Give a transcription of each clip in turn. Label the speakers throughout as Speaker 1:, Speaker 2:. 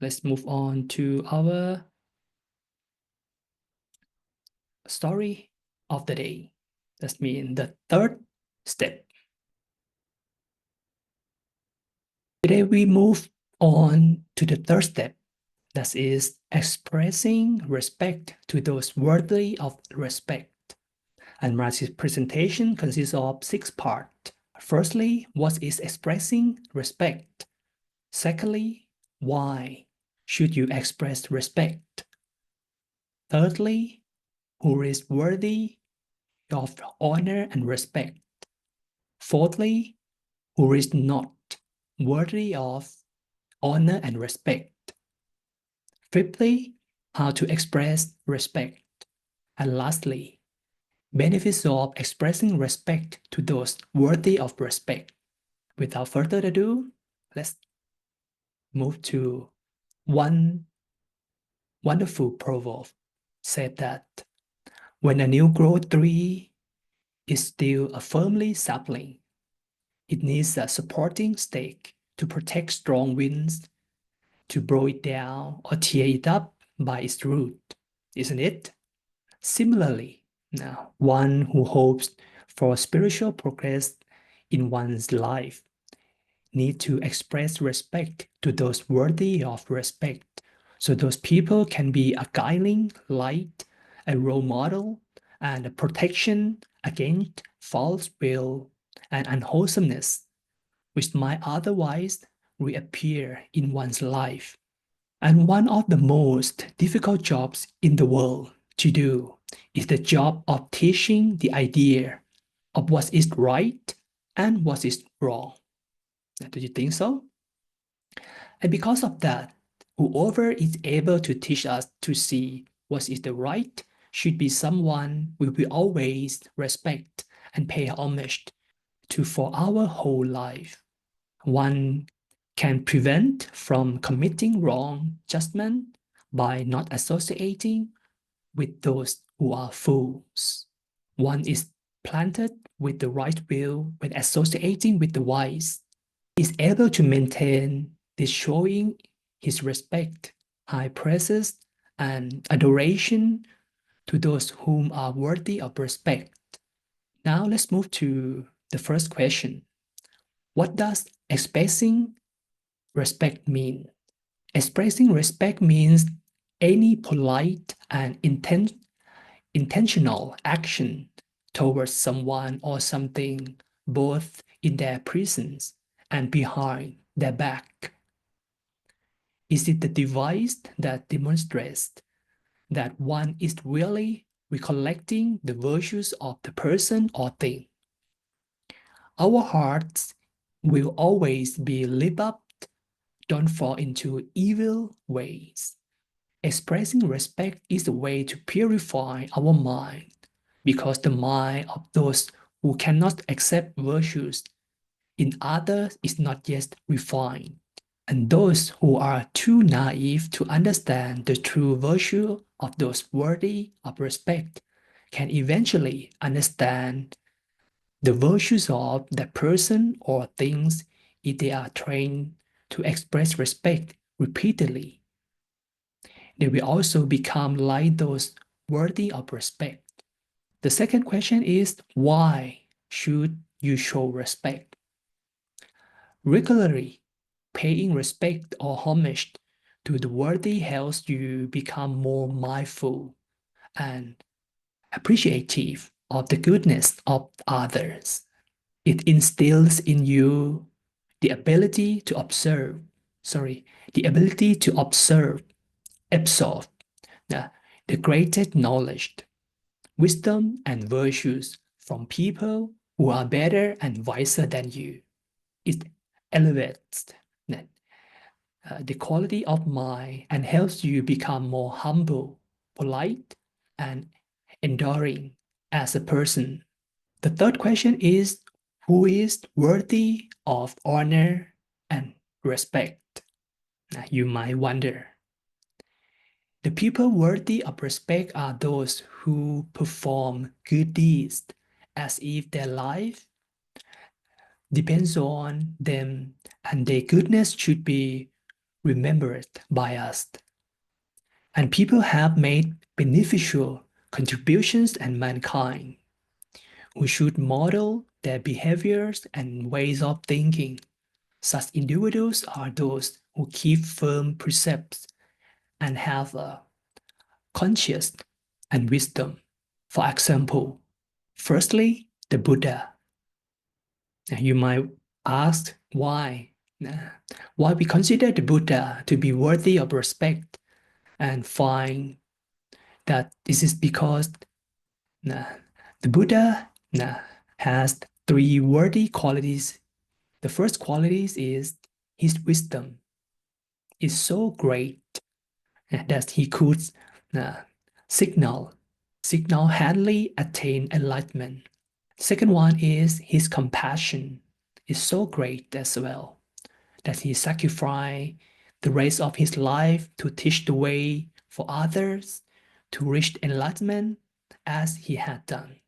Speaker 1: let's move on to our story of the day. That means the third step. Today we move on to the third step. That is expressing respect to those worthy of respect. And Maharaj's presentation consists of 6 parts. Firstly, what is expressing respect? Secondly, why should you express respect? Thirdly, who is worthy of honor and respect? Fourthly, who is not worthy of honor and respect? Fifthly, how to express respect. And lastly, benefits of expressing respect to those worthy of respect. Without further ado, let's move to one wonderful proverb said that when a new growth tree is still a firmly sapling, it needs a supporting stake to protect strong winds, to blow it down or tear it up by its root, isn't it? Similarly, now, one who hopes for spiritual progress in one's life need to express respect to those worthy of respect, so those people can be a guiding light, a role model, and a protection against false will and unwholesomeness, which might otherwise reappear in one's life. And one of the most difficult jobs in the world to do is the job of teaching the idea of what is right and what is wrong. Do you think so? And because of that, whoever is able to teach us to see what is the right should be someone we will always respect and pay homage to for our whole life. One can prevent from committing wrong judgment by not associating with those who are fools. One is planted with the right will when associating with the wise, is able to maintain this showing his respect, high praises, and adoration to those whom are worthy of respect. Now let's move to the first question. What does expressing respect mean? Expressing respect means any polite and intentional action towards someone or something, both in their presence and behind their back. Is it the device that demonstrates that one is really recollecting the virtues of the person or thing? Our hearts will always be lit up, don't fall into evil ways. Expressing respect is a way to purify our mind, because the mind of those who cannot accept virtues in others is not yet refined. And those who are too naive to understand the true virtue of those worthy of respect can eventually understand the virtues of that person or things if they are trained to express respect repeatedly. They will also become like those worthy of respect. The second question is, why should you show respect? Regularly paying respect or homage to the worthy helps you become more mindful and appreciative of the goodness of others. It instills in you the ability to observe, absorb the greatest knowledge, wisdom, and virtues from people who are better and wiser than you. It elevates the quality of mind and helps you become more humble, polite, and enduring as a person. The third question is, who is worthy of honor and respect? Now, you might wonder. The people worthy of respect are those who perform good deeds as if their life depends on them, and their goodness should be remembered by us. And people have made beneficial contributions to mankind. We should model their behaviors and ways of thinking. Such individuals are those who keep firm precepts and have a conscience and wisdom. For example, firstly, the Buddha. You might ask why. Why we consider the Buddha to be worthy of respect, and find that this is because the Buddha has three worthy qualities. The first quality is his wisdom is so great that he could signal handily attain enlightenment. Second one is his compassion is so great as well that he sacrificed the rest of his life to teach the way for others to reach enlightenment as he had done.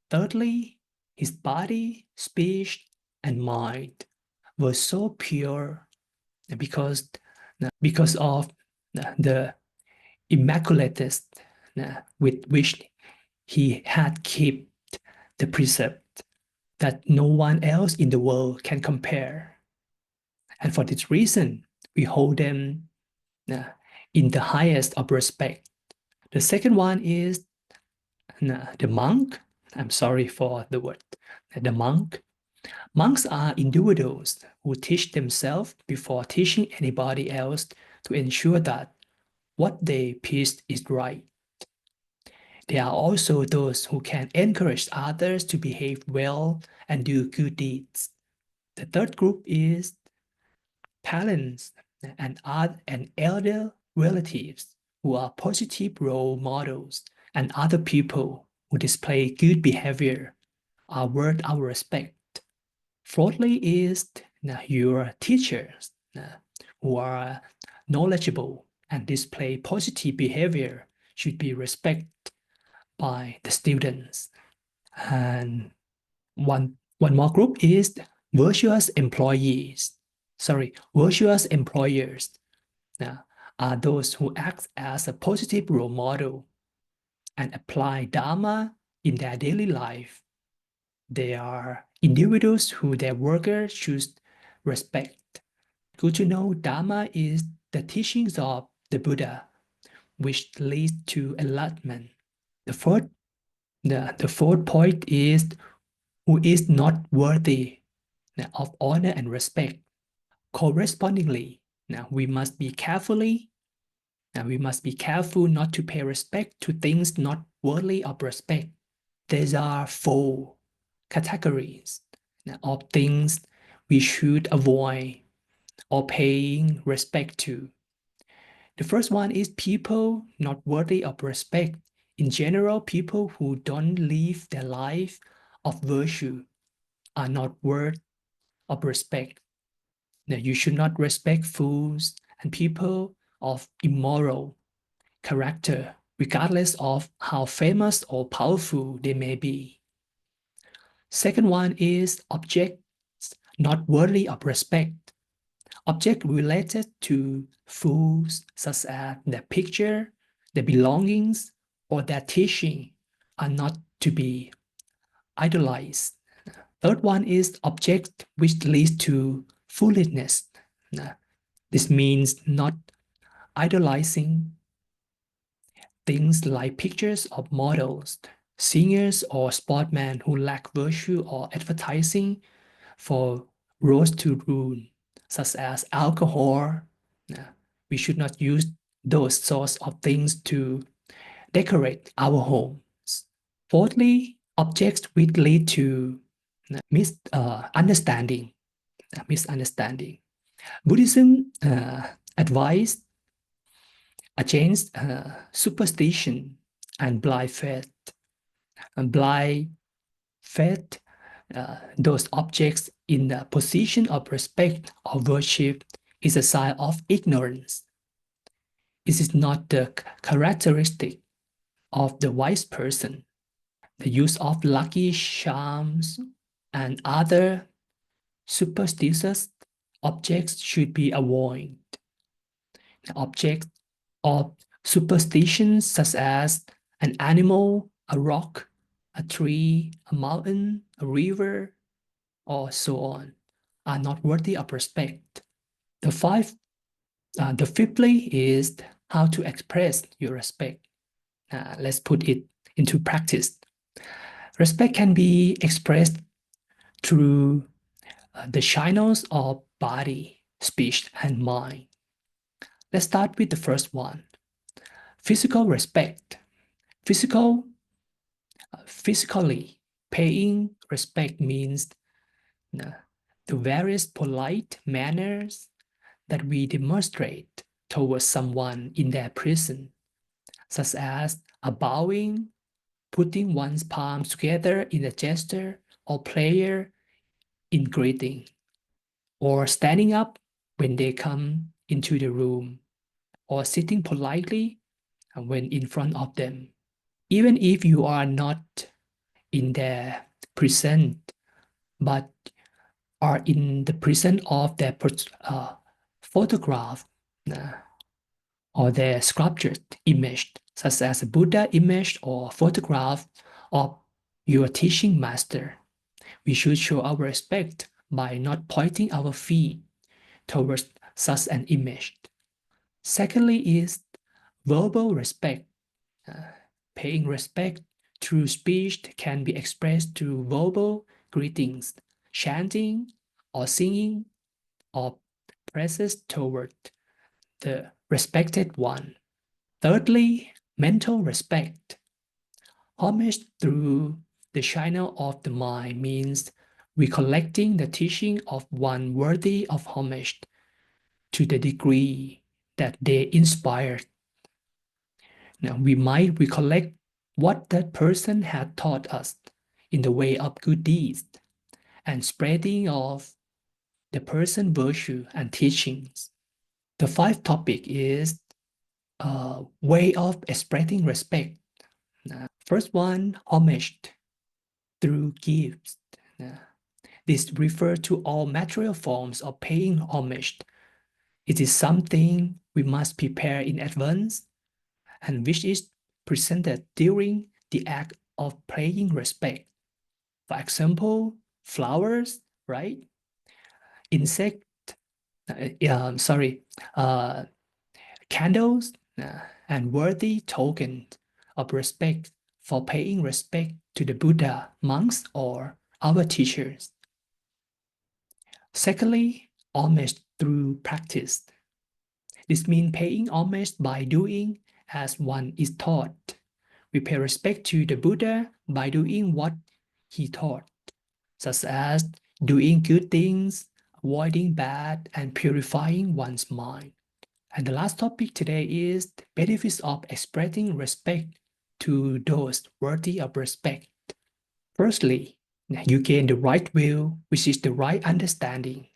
Speaker 1: Thirdly, his body, speech, and mind were so pure because of the immaculateness with which he had kept the precept that no one else in the world can compare. And for this reason, we hold them in the highest of respect. The second one is the monk. I'm sorry for the word. The monk. Monks are individuals who teach themselves before teaching anybody else to ensure that what they preach is right. They are also those who can encourage others to behave well and do good deeds. The third group is parents and elder relatives who are positive role models, and other people who display good behavior are worth our respect. Fourthly is your teachers who are knowledgeable and display positive behavior should be respected by the students. And one more group is virtuous employees. Virtuous employers are those who act as a positive role model and apply Dharma in their daily life. They are individuals who their workers should respect. Good to know Dharma is the teachings of the Buddha, which leads to enlightenment. The fourth point is who is not worthy of honor and respect. Correspondingly, we must be careful not to pay respect to things not worthy of respect. There are four categories of things we should avoid or paying respect to. The first one is people not worthy of respect. In general, people who don't live their life of virtue are not worth of respect. Now, you should not respect fools and people of immoral character, regardless of how famous or powerful they may be. Second one is objects not worthy of respect. Objects related to fools, such as their picture, their belongings, or their teaching, are not to be idolized. Third one is objects which leads to foolishness. This means not idolizing things like pictures of models, singers, or sportsmen who lack virtue, or advertising for roads to ruin, such as alcohol. We should not use those sorts of things to decorate our homes. Fourthly, objects which lead to misunderstanding. Buddhism advised against superstition and blind faith. And blind faith, those objects in the position of respect or worship, is a sign of ignorance. It is not the characteristic of the wise person. The use of lucky charms and other superstitious objects should be avoided. objects of superstitions such as an animal, a rock, a tree, a mountain, a river, or so on, are not worthy of respect. The fifthly is how to express your respect. Let's put it into practice. Respect can be expressed through the channels of body, speech, and mind. Let's start with the first one. Physical respect. Physically, paying respect means the various polite manners that we demonstrate towards someone in their presence, such as a bowing, putting one's palms together in a gesture or prayer in greeting, or standing up when they come into the room, or sitting politely when in front of them. Even if you are not in their presence, but are in the presence of their photograph or their sculptured image, such as a Buddha image or photograph of your teaching master. We should show our respect by not pointing our feet towards such an image. Secondly is verbal respect. Paying respect through speech can be expressed through verbal greetings, chanting, or singing, or praises toward the respected one. Thirdly, mental respect. Homage through the channel of the mind means recollecting the teaching of one worthy of homage to the degree that they inspired. Now, we might recollect what that person had taught us in the way of good deeds and spreading of the person's virtue and teachings. The fifth topic is a way of expressing respect. First one, homage through gifts. This refers to all material forms of paying homage. It is something we must prepare in advance and which is presented during the act of paying respect. For example, flowers, right? Insect, uh, candles, and worthy tokens of respect for paying respect to the Buddha, monks, or our teachers. Secondly, homage through practice. This means paying homage by doing as one is taught. We pay respect to the Buddha by doing what he taught, such as doing good things, avoiding bad, and purifying one's mind. And the last topic today is the benefits of expressing respect to those worthy of respect. Firstly, you gain the right will, which is the right understanding.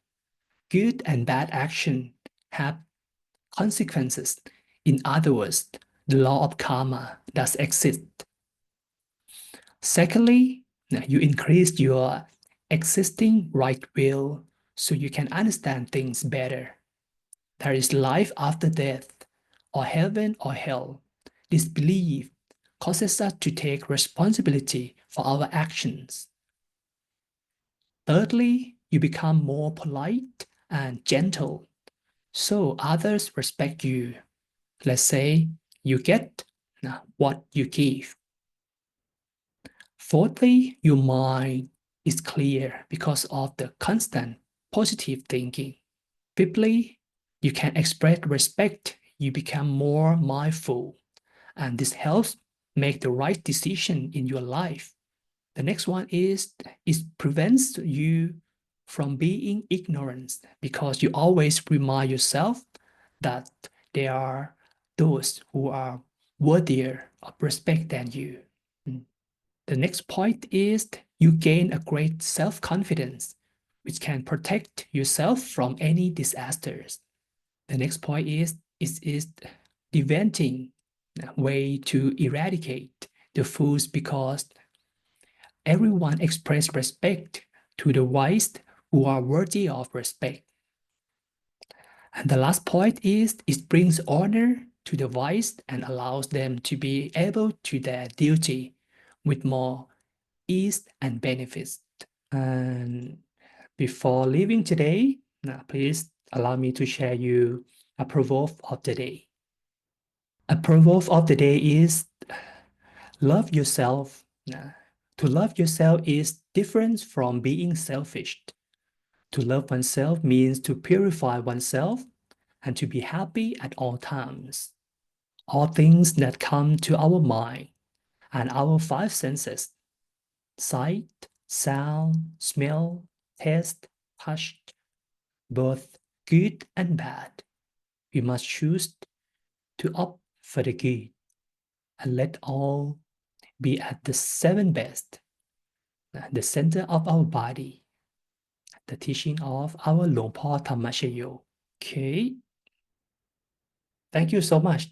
Speaker 1: Good and bad action have consequences. In other words, the law of karma does exist. Secondly, you increase your existing right will so you can understand things better. There is life after death, or heaven or hell. This belief causes us to take responsibility for our actions. Thirdly, you become more polite and gentle, so others respect you. Let's say you get what you give. Fourthly, your mind is clear because of the constant positive thinking. Fifthly, you can express respect. You become more mindful, and this helps make the right decision in your life. The next one is it prevents you from being ignorant because you always remind yourself that there are those who are worthier of respect than you. The next point is you gain a great self-confidence, which can protect yourself from any disasters. The next point is preventing way to eradicate the fools because everyone express respect to the wise who are worthy of respect. And the last point is it brings honor to the wise and allows them to be able to their duty with more ease and benefits. And before leaving today, now please allow me to share you a proverb of the day. A proverb of the day is love yourself. To love yourself is different from being selfish. To love oneself means to purify oneself and to be happy at all times. All things that come to our mind and our five senses, sight, sound, smell, taste, touch, both good and bad, we must choose to opt for the good and let all be at the seven best, the center of our body, the teaching of our Luang Po Dhammakaya. Okay, thank you so much.